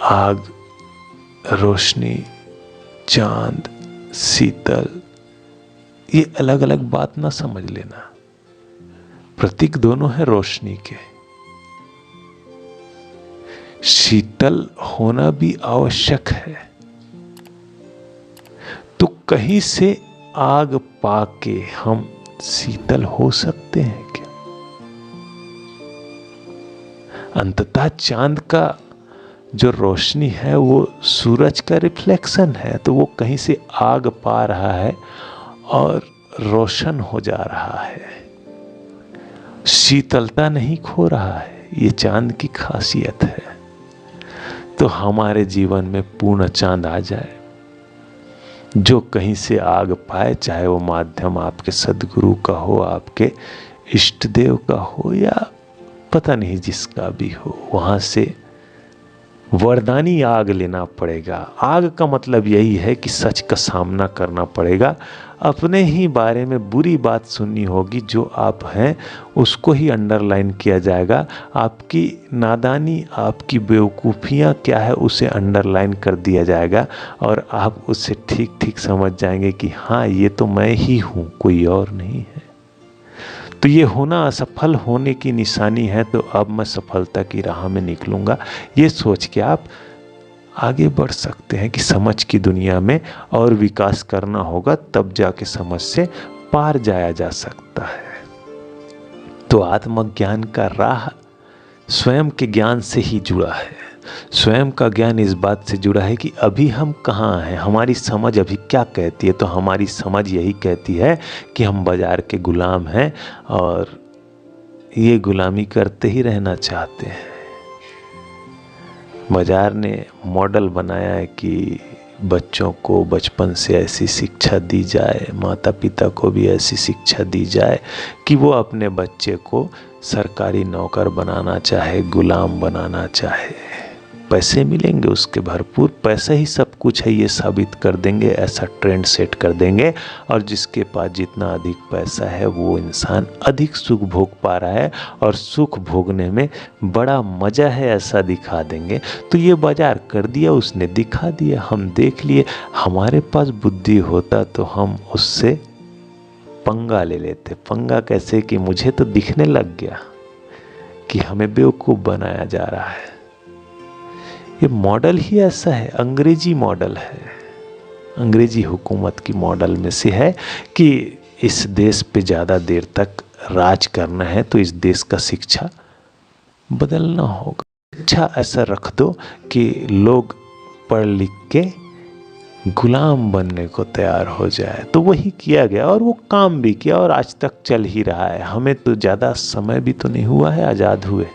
आग, रोशनी, चांद, शीतल, ये अलग अलग बात ना समझ लेना। प्रतीक दोनों है रोशनी के। शीतल होना भी आवश्यक है। तो कहीं से आग पाके हम शीतल हो सकते हैं क्या? अंततः चांद का जो रोशनी है वो सूरज का रिफ्लेक्शन है, तो वो कहीं से आग पा रहा है और रोशन हो जा रहा है, शीतलता नहीं खो रहा है। ये चांद की खासियत है। तो हमारे जीवन में पूर्ण चांद आ जाए, जो कहीं से आग पाए, चाहे वो माध्यम आपके सदगुरु का हो, आपके इष्ट देव का हो, या पता नहीं जिसका भी हो, वहां से वरदानी आग लेना पड़ेगा। आग का मतलब यही है कि सच का सामना करना पड़ेगा। अपने ही बारे में बुरी बात सुननी होगी, जो आप हैं उसको ही अंडरलाइन किया जाएगा। आपकी नादानी, आपकी बेवकूफ़ियाँ क्या है उसे अंडरलाइन कर दिया जाएगा, और आप उसे ठीक ठीक समझ जाएंगे कि हाँ, ये तो मैं ही हूँ, कोई और नहीं है। तो ये होना असफल होने की निशानी है, तो अब मैं सफलता की राह में निकलूंगा, ये सोच के आप आगे बढ़ सकते हैं कि समझ की दुनिया में और विकास करना होगा, तब जाके समझ से पार जाया जा सकता है। तो आत्मज्ञान का राह स्वयं के ज्ञान से ही जुड़ा है। स्वयं का ज्ञान इस बात से जुड़ा है कि अभी हम कहाँ हैं, हमारी समझ अभी क्या कहती है। तो हमारी समझ यही कहती है कि हम बाजार के गुलाम हैं और ये गुलामी करते ही रहना चाहते हैं। बाजार ने मॉडल बनाया है कि बच्चों को बचपन से ऐसी शिक्षा दी जाए, माता पिता को भी ऐसी शिक्षा दी जाए कि वो अपने बच्चे को सरकारी नौकर बनाना चाहे, गुलाम बनाना चाहे। पैसे मिलेंगे उसके भरपूर, पैसा ही सब कुछ है ये साबित कर देंगे, ऐसा ट्रेंड सेट कर देंगे, और जिसके पास जितना अधिक पैसा है वो इंसान अधिक सुख भोग पा रहा है और सुख भोगने में बड़ा मज़ा है, ऐसा दिखा देंगे। तो ये बाजार कर दिया, उसने दिखा दिया, हम देख लिए। हमारे पास बुद्धि होता तो हम उससे पंगा ले लेते। पंगा कैसे कि मुझे तो दिखने लग गया कि हमें बेवकूफ़ बनाया जा रहा है। ये मॉडल ही ऐसा है, अंग्रेजी मॉडल है, अंग्रेजी हुकूमत की मॉडल में से है कि इस देश पे ज़्यादा देर तक राज करना है तो इस देश का शिक्षा बदलना होगा। शिक्षा ऐसा रख दो कि लोग पढ़ लिख के गुलाम बनने को तैयार हो जाए। तो वही किया गया और वो काम भी किया और आज तक चल ही रहा है। हमें तो ज़्यादा समय भी तो नहीं हुआ है आज़ाद हुए,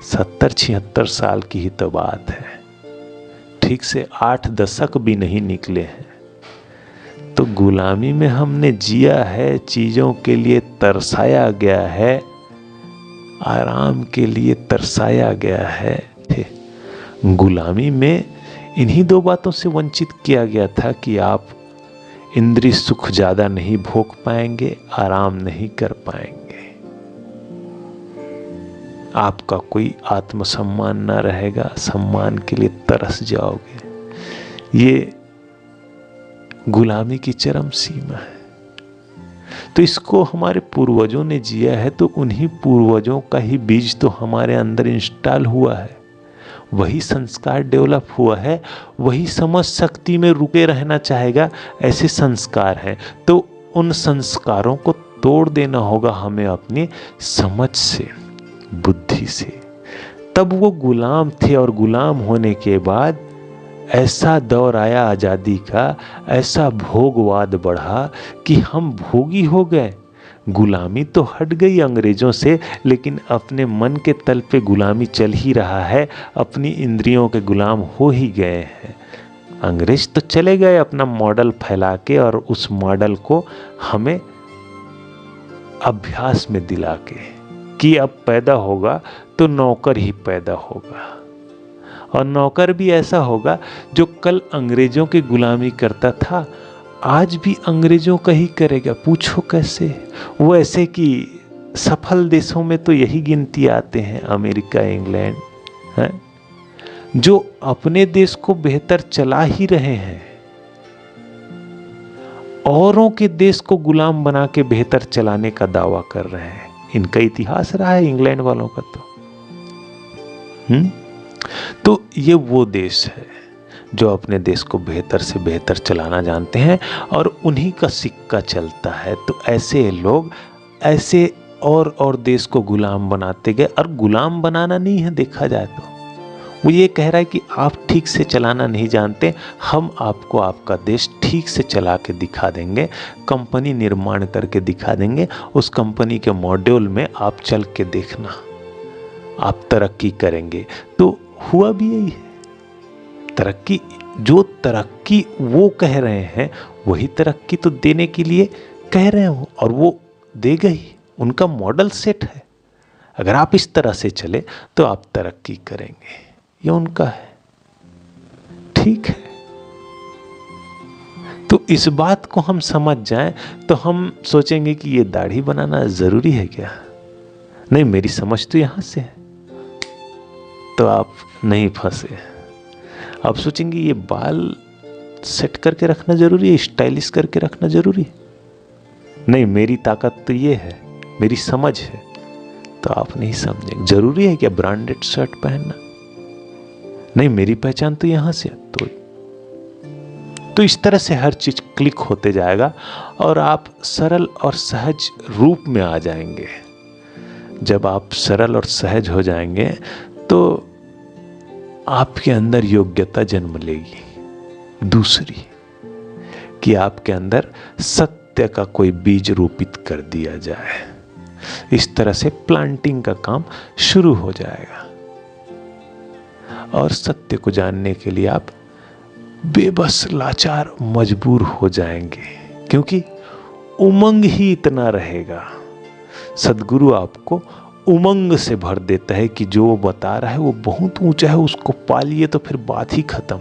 70-76 साल की ही तो बात है, ठीक से 8 दशक भी नहीं निकले हैं। तो गुलामी में हमने जिया है, चीज़ों के लिए तरसाया गया है, आराम के लिए तरसाया गया है। गुलामी में इन्हीं 2 बातों से वंचित किया गया था कि आप इंद्रिय सुख ज़्यादा नहीं भोग पाएंगे, आराम नहीं कर पाएंगे, आपका कोई आत्मसम्मान ना रहेगा, सम्मान के लिए तरस जाओगे। ये गुलामी की चरम सीमा है। तो इसको हमारे पूर्वजों ने जिया है, तो उन्हीं पूर्वजों का ही बीज तो हमारे अंदर इंस्टॉल हुआ है, वही संस्कार डेवलप हुआ है, वही समझ शक्ति में रुके रहना चाहेगा, ऐसे संस्कार हैं। तो उन संस्कारों को तोड़ देना होगा हमें अपनी समझ से, बुद्धि से। तब वो गुलाम थे और गुलाम होने के बाद ऐसा दौर आया आज़ादी का, ऐसा भोगवाद बढ़ा कि हम भोगी हो गए। गुलामी तो हट गई अंग्रेज़ों से, लेकिन अपने मन के तल पे गुलामी चल ही रहा है, अपनी इंद्रियों के गुलाम हो ही गए हैं। अंग्रेज तो चले गए अपना मॉडल फैला के, और उस मॉडल को हमें अभ्यास में दिला के कि अब पैदा होगा तो नौकर ही पैदा होगा, और नौकर भी ऐसा होगा जो कल अंग्रेजों की गुलामी करता था आज भी अंग्रेजों का ही करेगा। पूछो कैसे? वो ऐसे कि सफल देशों में तो यही गिनती आते हैं, अमेरिका, इंग्लैंड है। जो अपने देश को बेहतर चला ही रहे हैं, औरों के देश को गुलाम बना के बेहतर चलाने का दावा कर रहे हैं। इनका इतिहास रहा है इंग्लैंड वालों का तो ये वो देश है जो अपने देश को बेहतर से बेहतर चलाना जानते हैं और उन्हीं का सिक्का चलता है। तो ऐसे लोग ऐसे और देश को गुलाम बनाते गए, और गुलाम बनाना नहीं है, देखा जाए तो वो ये कह रहा है कि आप ठीक से चलाना नहीं जानते, हम आपको आपका देश ठीक से चला के दिखा देंगे, कंपनी निर्माण करके दिखा देंगे, उस कंपनी के मॉड्यूल में आप चल के देखना, आप तरक्की करेंगे। तो हुआ भी यही है, तरक्की, जो तरक्की वो कह रहे हैं वही तरक्की तो देने के लिए कह रहे हो, और वो देगा ही, उनका मॉडल सेट है। अगर आप इस तरह से चले तो आप तरक्की करेंगे, ये उनका है, ठीक है। तो इस बात को हम समझ जाएं तो हम सोचेंगे कि ये दाढ़ी बनाना जरूरी है क्या? नहीं, मेरी समझ तो यहां से है, तो आप नहीं फंसे। आप सोचेंगे ये बाल सेट करके रखना जरूरी है, स्टाइलिश करके रखना जरूरी है। नहीं, मेरी ताकत तो ये है, मेरी समझ है, तो आप नहीं समझेंगे। जरूरी है क्या ब्रांडेड शर्ट पहनना? नहीं, मेरी पहचान तो यहां से है। तो इस तरह से हर चीज क्लिक होते जाएगा और आप सरल और सहज रूप में आ जाएंगे। जब आप सरल और सहज हो जाएंगे तो आपके अंदर योग्यता जन्म लेगी। दूसरी कि आपके अंदर सत्य का कोई बीज रोपित कर दिया जाए। इस तरह से प्लांटिंग का काम शुरू हो जाएगा और सत्य को जानने के लिए आप बेबस, लाचार, मजबूर हो जाएंगे, क्योंकि उमंग ही इतना रहेगा। सद्गुरु आपको उमंग से भर देता है कि जो वो बता रहा है वो बहुत ऊंचा है, उसको पालिए तो फिर बात ही खत्म।